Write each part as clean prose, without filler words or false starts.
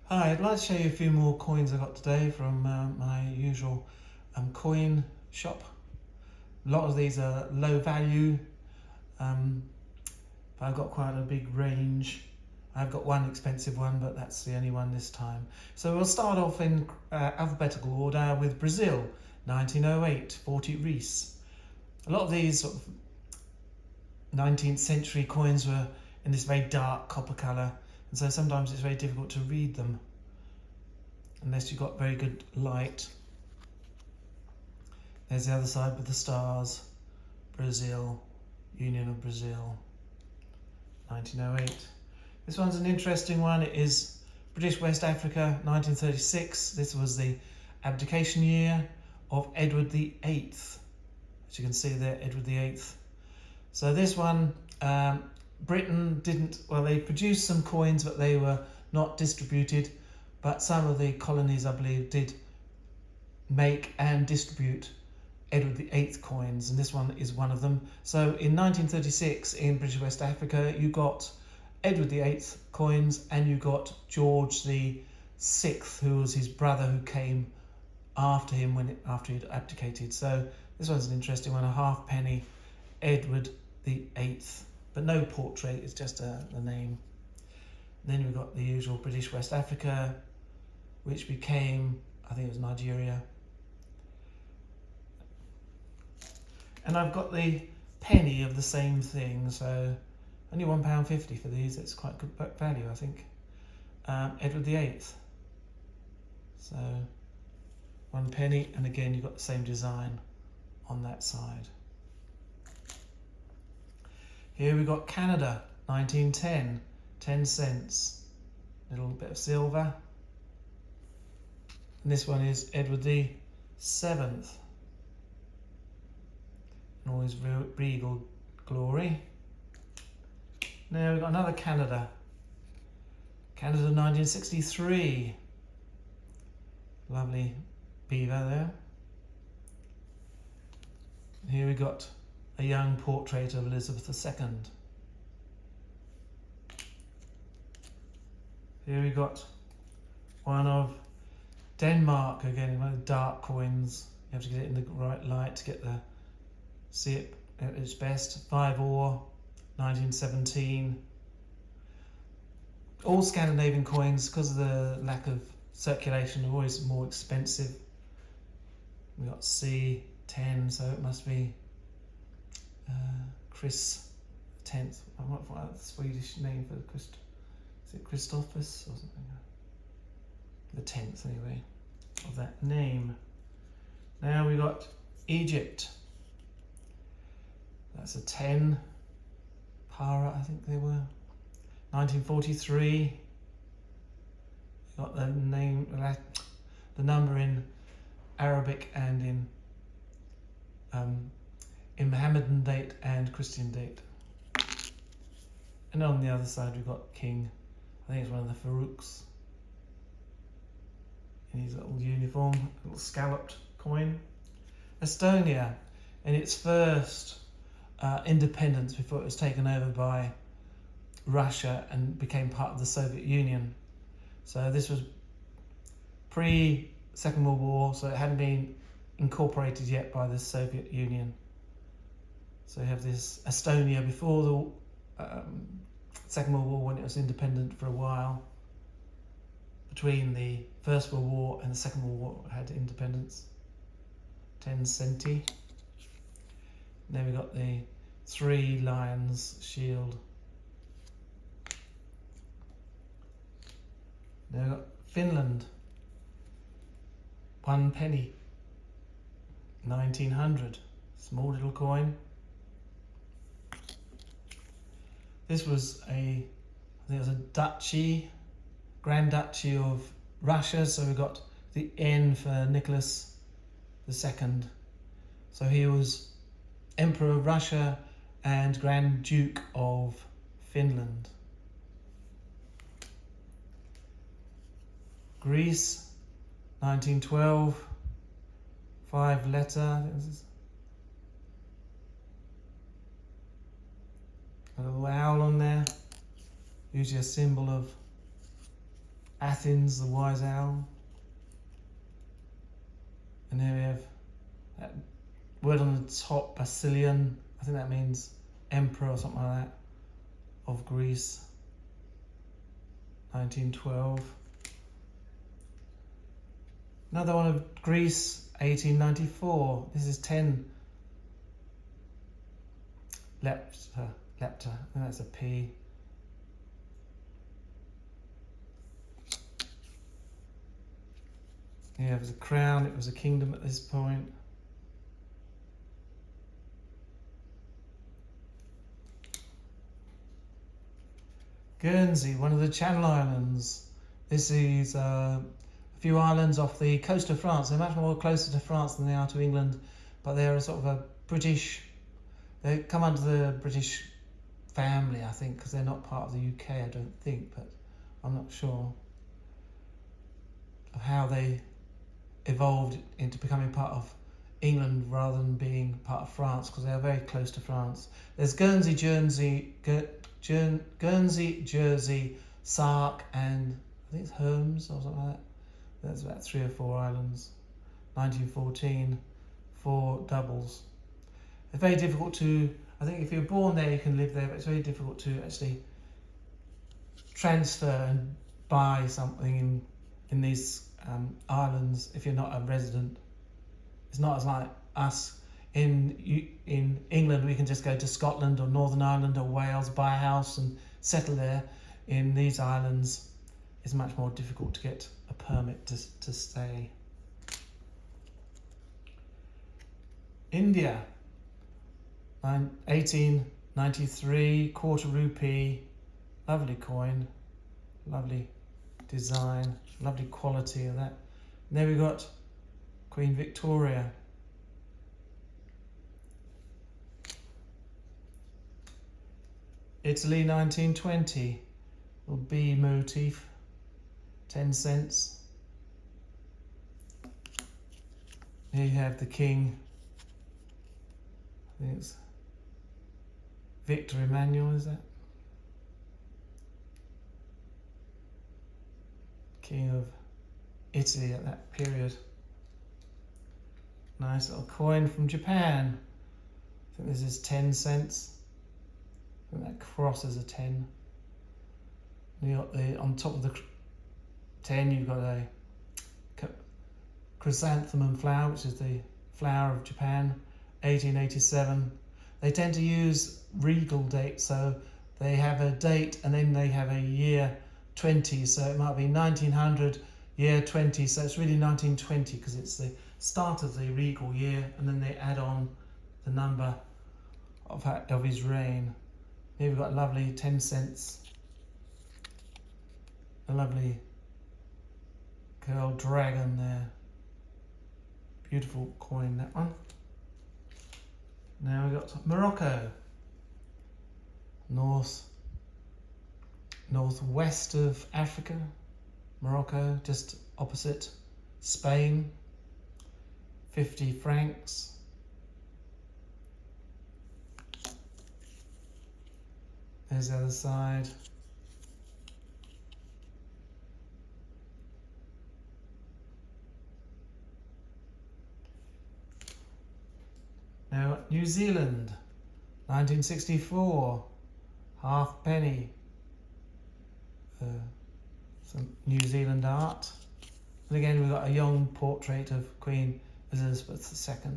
Hi, I'd like to show you a few more coins I got today from my usual coin shop. A lot of these are low value, but I've got quite a big range. I've got one expensive one, but that's the only one this time. So we'll start off in alphabetical order with Brazil, 1908, 40 Reis. A lot of these sort of 19th century coins were in this very dark copper colour, and so sometimes it's very difficult to read them unless you've got very good light. There's the other side with the stars. Brazil, Union of Brazil, 1908. This one's an interesting one. It is British West Africa, 1936. This was the abdication year of Edward VIII. As you can see there, Edward VIII. So this one, Britain didn't, well, they produced some coins, but they were not distributed. But some of the colonies, I believe, did make and distribute Edward VIII coins, and this one is one of them. So in 1936, in British West Africa, you got Edward VIII coins, and you got George the Sixth, who was his brother, who came after him after he'd abdicated. So this one's an interesting one, a halfpenny, Edward VIII, but no portrait, it's just the name. And then we've got the usual British West Africa, which became, I think it was Nigeria. And I've got the penny of the same thing, so only £1.50 for these. It's quite good value, I think. Edward VIII. So 1 penny, and again you've got the same design on that side. Here we've got Canada, 1910, 10 cents. Little bit of silver. And this one is Edward the Seventh. And all his regal glory. Now we've got another Canada. Canada 1963. Lovely beaver there. And here we got a young portrait of Elizabeth II. Here we got one of Denmark, again, one of the dark coins. You have to get it in the right light to get the see it at its best. 5 ore, 1917. All Scandinavian coins, because of the lack of circulation, are always more expensive. We got C10, so it must be Chris 10th. I might find out the Swedish name for Christ. Is it Christophus or something? The 10th, anyway, of that name. Now we got Egypt. That's a 10. Para, I think they were. 1943. Got the name, the number in Arabic and in Mohammedan date and Christian date. And on the other side we've got King. I think it's one of the Farouks. In his little uniform, little scalloped coin. Estonia, in its first independence before it was taken over by Russia and became part of the Soviet Union. So this was pre-Second World War, so it hadn't been incorporated yet by the Soviet Union. So you have this Estonia before the Second World War, when it was independent for a while. Between the First World War and the Second World War, it had independence. 10 centi. Then we got the 3 lions shield. Then we got Finland. 1 penny. 1900. Small little coin. This was I think it was a duchy, Grand Duchy of Russia, so we got the N for Nicholas II. So he was Emperor of Russia and Grand Duke of Finland. Greece, 1912, 5 letter. A little owl on there, usually a symbol of Athens, the wise owl. And here we have that word on the top, Basilian. I think that means emperor or something like that, of Greece. 1912. Another one of Greece, 1894. This is 10 lepta. I think that's a P. Yeah, it was a crown, it was a kingdom at this point. Guernsey, one of the Channel Islands. This is a few islands off the coast of France. They're much more closer to France than they are to England, but they're a sort of a British, they come under the British family, I think, because they're not part of the UK, I don't think, but I'm not sure of how they evolved into becoming part of England rather than being part of France, because they are very close to France. There's Guernsey, Jersey, Sark, and I think it's Herms or something like that. There's about 3 or 4 islands. 1914, 4 doubles. It's very difficult to, I think if you're born there you can live there, but it's very difficult to actually transfer and buy something in these islands if you're not a resident. It's not as like us in England. We can just go to Scotland or Northern Ireland or Wales, buy a house and settle there. In these islands it's much more difficult to get a permit to stay. India, 1893, quarter rupee, lovely coin, lovely design, lovely quality of that. And there we got Queen Victoria. Italy, 1920, little bee motif, 10 cents. Here you have the king, I think it's Victor Emmanuel, is that? King of Italy at that period. Nice little coin from Japan. I think this is 10 cents. I think that cross is a 10. And you got on top of the 10 you've got a chrysanthemum flower, which is the flower of Japan, 1887. They tend to use regal dates, so they have a date and then they have a year 20, so it might be 1900, year 20, so it's really 1920 because it's the start of the regal year, and then they add on the number of his reign. Here we've got a lovely 10 cents, a lovely girl dragon there, beautiful coin, that one. Now we've got Morocco, northwest of Africa, Morocco, just opposite Spain, 50 francs. There's the other side. Now, New Zealand, 1964, half penny. Some New Zealand art. And again, we've got a young portrait of Queen Elizabeth II.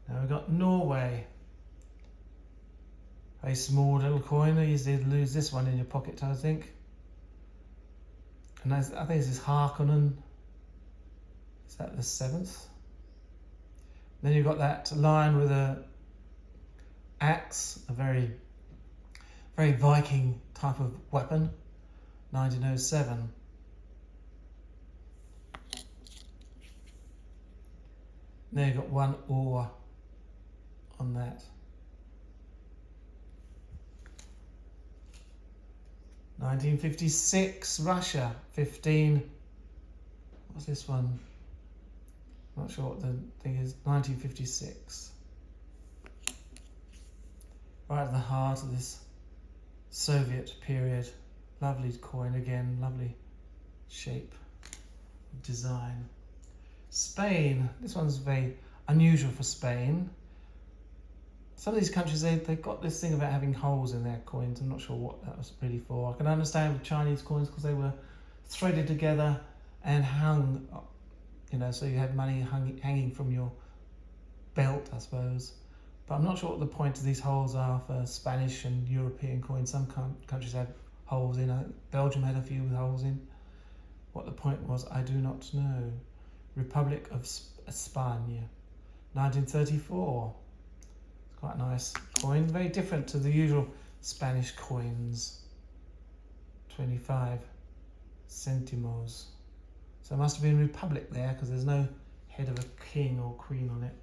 Now we've got Norway. A small little coin. You usually lose this one in your pocket, I think. And I think this is Harkonnen. Is that the 7th? Then you've got that lion with a axe, a very Viking type of weapon, 1907. There you've got one oar on that. 1956, Russia, 15. What's this one? Not sure what the thing is. 1956. Right at the heart of this Soviet period. Lovely coin again, lovely shape, design. Spain, this one's very unusual for Spain. Some of these countries, they've got this thing about having holes in their coins. I'm not sure what that was really for. I can understand with Chinese coins because they were threaded together and hung, you know, so you had money hanging from your belt, I suppose. But I'm not sure what the point of these holes are for Spanish and European coins. Some countries have holes in. Belgium had a few with holes in. What the point was, I do not know. Republic of Spain, 1934. It's quite a nice coin. Very different to the usual Spanish coins. 25 centimos. So it must have been Republic there because there's no head of a king or queen on it.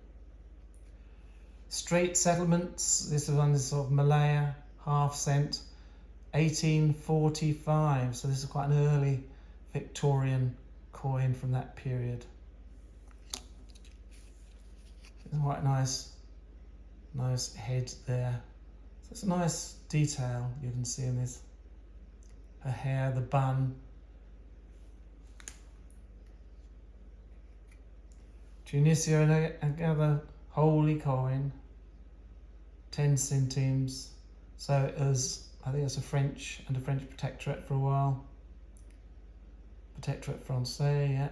Strait settlements. This one is sort of Malaya, half cent, 1845. So this is quite an early Victorian coin from that period. It's quite nice head there. So it's a nice detail you can see in this. Her hair, the bun. Tunisia, another holy coin, 10 centimes. So it was, I think it's a French protectorate for a while. Protectorate Francais, yeah.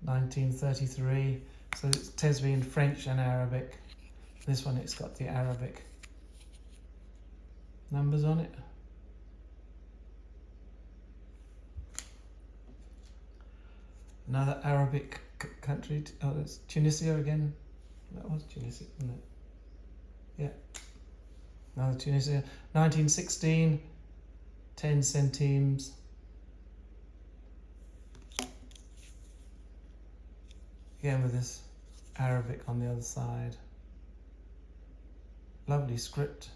1933. So it tends to be in French and Arabic. This one, it's got the Arabic numbers on it. Another Arabic country. Oh, that's Tunisia again. That was Tunisia, wasn't it? Yeah. Another Tunisia. 1916. 10 centimes. Again with this Arabic on the other side. Lovely script.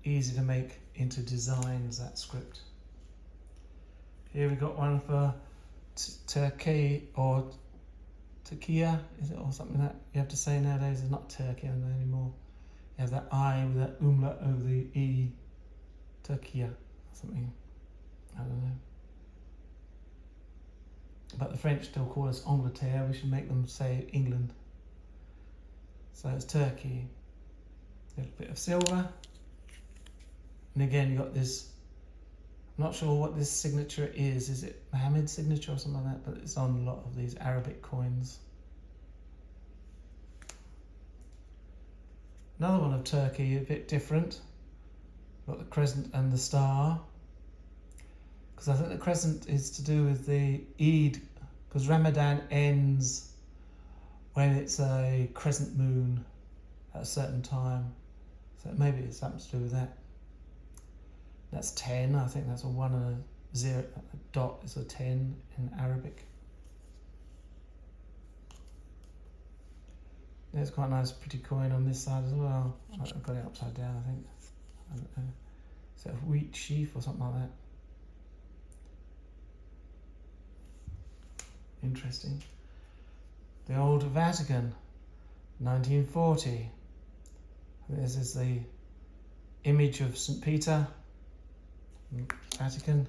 Easy to make into designs, that script. Here we got one for Turkey or Turkiya, is it, or something that you have to say nowadays. It's not Turkey anymore. You have that I with that umlaut over the E. Turkiya or something. I don't know. But the French still call us Angleterre. We should make them say England. So it's Turkey. A little bit of silver. And again, you got this. I'm not sure what this signature is. Is it Mohammed's signature or something like that? But it's on a lot of these Arabic coins. Another one of Turkey, a bit different. Got the crescent and the star. Because I think the crescent is to do with the Eid. Because Ramadan ends when it's a crescent moon at a certain time. So maybe it's something to do with that. That's 10. I think that's a 1 and a 0. A dot is a 10 in Arabic. There's quite a nice pretty coin on this side as well. I've got it upside down, I think. I don't know. Is it a wheat sheaf or something like that? Interesting. The Old Vatican, 1940. This is the image of St. Peter, Vatican,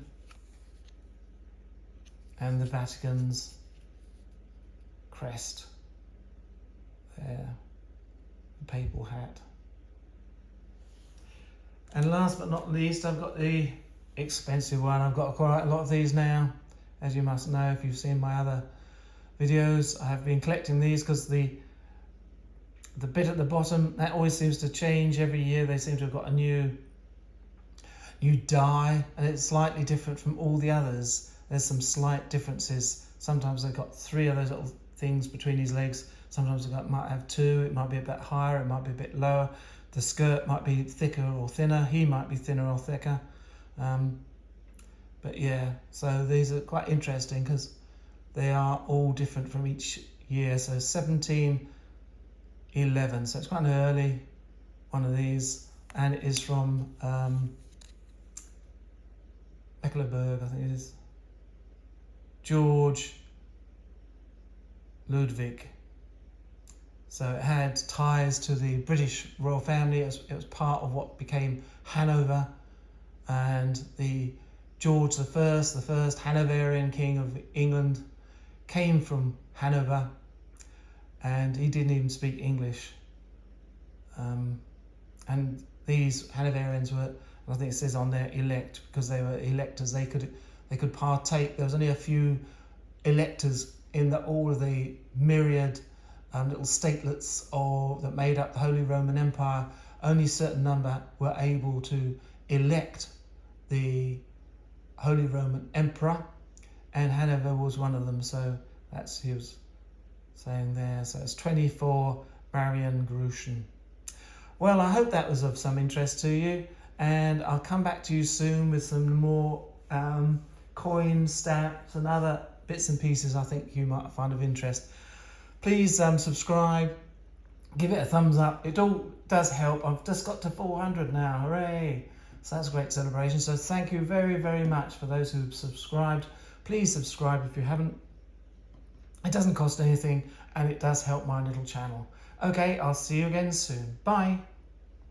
and the Vatican's crest there, the papal hat. And last but not least, I've got the expensive one. I've got quite a lot of these now, as you must know if you've seen my other videos. I have been collecting these because the bit at the bottom, that always seems to change every year. They seem to have got a new die, and it's slightly different from all the others. There's some slight differences. Sometimes they've got 3 of those little things between his legs. Sometimes they might have 2. It might be a bit higher, it might be a bit lower. The skirt might be thicker or thinner. He might be thinner or thicker. But yeah, so these are quite interesting because they are all different from each year. So 1711, so it's quite an early one of these, and it is from Mecklenburg, I think it is. George Ludwig. So it had ties to the British royal family. It was part of what became Hanover, and the George the first Hanoverian king of England, came from Hanover, and he didn't even speak English. And these Hanoverians were, I think it says on there, elect, because they were electors. They could partake. There was only a few electors in all of the myriad little statelets that made up the Holy Roman Empire. Only a certain number were able to elect the Holy Roman Emperor, and Hanover was one of them. So that's he was saying there. So it's 24 Marian Grecian. Well, I hope that was of some interest to you, and I'll come back to you soon with some more coins, stamps and other bits and pieces I think you might find of interest. Please subscribe, give it a thumbs up. It all does help. I've just got to 400 now, hooray! So that's a great celebration. So thank you very, very much for those who've subscribed. Please subscribe if you haven't. It doesn't cost anything, and it does help my little channel. Okay, I'll see you again soon. Bye.